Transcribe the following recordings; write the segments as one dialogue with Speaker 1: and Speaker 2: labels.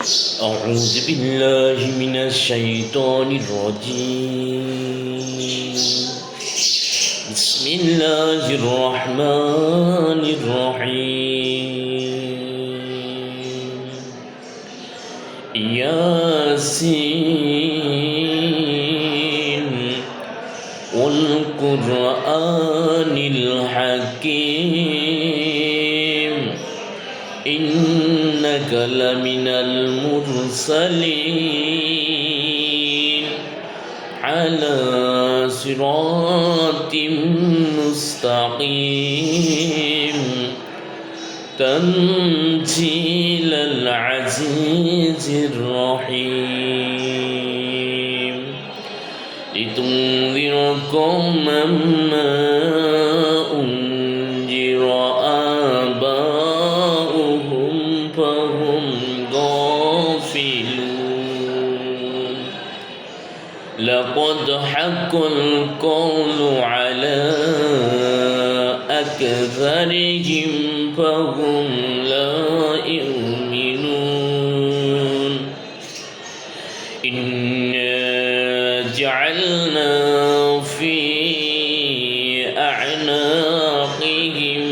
Speaker 1: أعوذ بالله من الشيطان الرجيم. بسم الله الرحمن الرحيم. ياسين والقرآن الحكيم إنك لمن المرسلين على صراط مستقيم تنزيل العزيز الرحيم لتنذر قوما ما أنذر آباؤهم فهم غافلون لقد حق القول على أكثرهم فهم لا يؤمنون إنا جعلنا في أعناقهم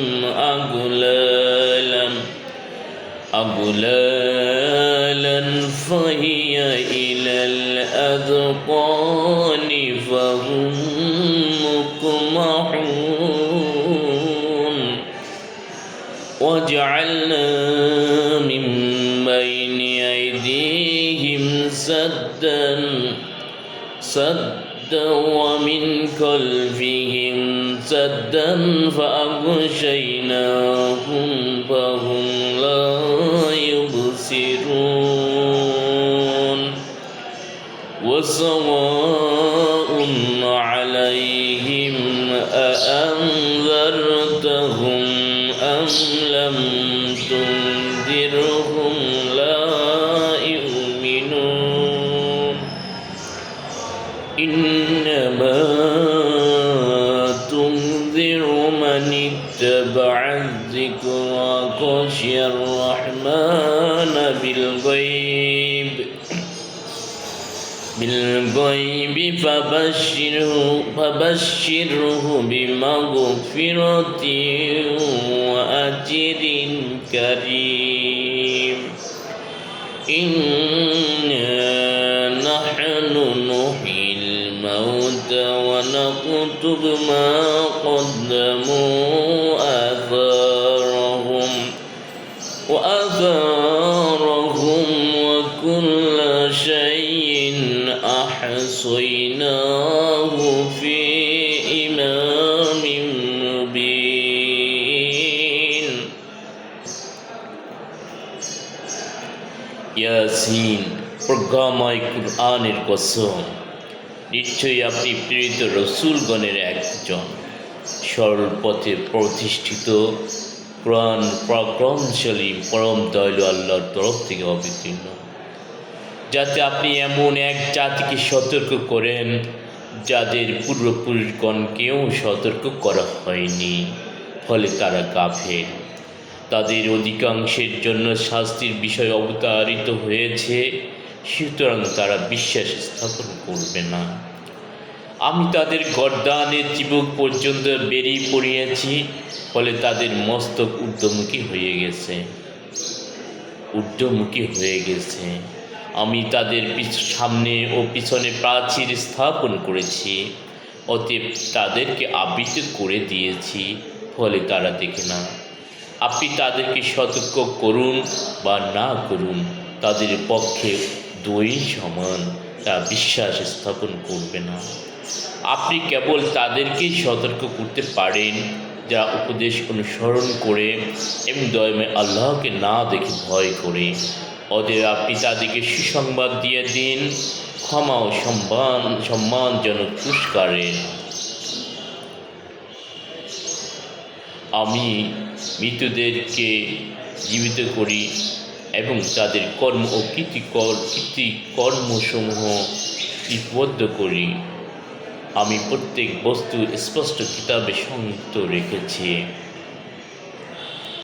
Speaker 1: أغلالا فهي إلى الأذقان فهم مقمحون وجعلنا من بين أيديهم سدا ومن خلفهم سدا فأغشيناهم فهم لا يبصرون وسواء عليهم أأنذرتهم أم لم تنذرهم لا يؤمنون إنما تنذر من اتبع الذكر وخشي الرحمن بالغيب فبشره بمغفرة وأجر كريم إنا نحن نحيي الموتى ونكتب ما قدموا وآثارهم وكل شيء أحصيناه في إمام مبين ইয়াসিন প্রজ্ঞাময় কুরআনের কসম নিশ্চয়ই আপনি প্রেরিত রসূলগণের একজন সরল পথে প্রতিষ্ঠিত কোরআন পরাক্রমশালী পরম দয়ালু আল্লাহর তরফ থেকে অবতীর্ণ যাতে আপনি এমন এক জাতিকে সতর্ক করেন যাদের পূর্বপুরুষগণকেও সতর্ক করা হয়নি, ফলে তারা কাফের। তাদের অধিকাংশের জন্য শাস্তির বিষয় অবতারিত হয়েছে, সুতরাং তারা বিশ্বাস স্থাপন করবে না। আমি তাদের গর্দানের চিবুক পর্যন্ত বেরিয়ে পড়িয়েছি, ফলে তাদের মস্তক ঊর্ধ্বমুখী হয়ে গেছে। আমি তাদের সামনে ও পিছনে প্রাচীর স্থাপন করেছি, অতএব তাদেরকে আবৃত করে দিয়েছি, ফলে তারা দেখে না। আপনি তাদেরকে সতর্ক করুন বা না করুন, তাদের পক্ষে দুই সমান, তারা বিশ্বাস স্থাপন করবে না। আপনি কেবল তাদেরকেই সতর্ক করতে পারেন যারা উপদেশ অনুসরণ করে এবং দয়াময় আল্লাহকে না দেখে ভয় করে। অতএব আপনি তাদেরকে সুসংবাদ দিয়ে দিন ক্ষমা ও সম্মানজনক পুরস্কারের। আমি মৃতদেরকে জীবিত করি এবং তাদের কর্ম ও কর্মসমূহ লিপিবদ্ধ করি। আমি প্রত্যেক বস্তু স্পষ্ট কিতাবে সংযুক্ত রেখেছি।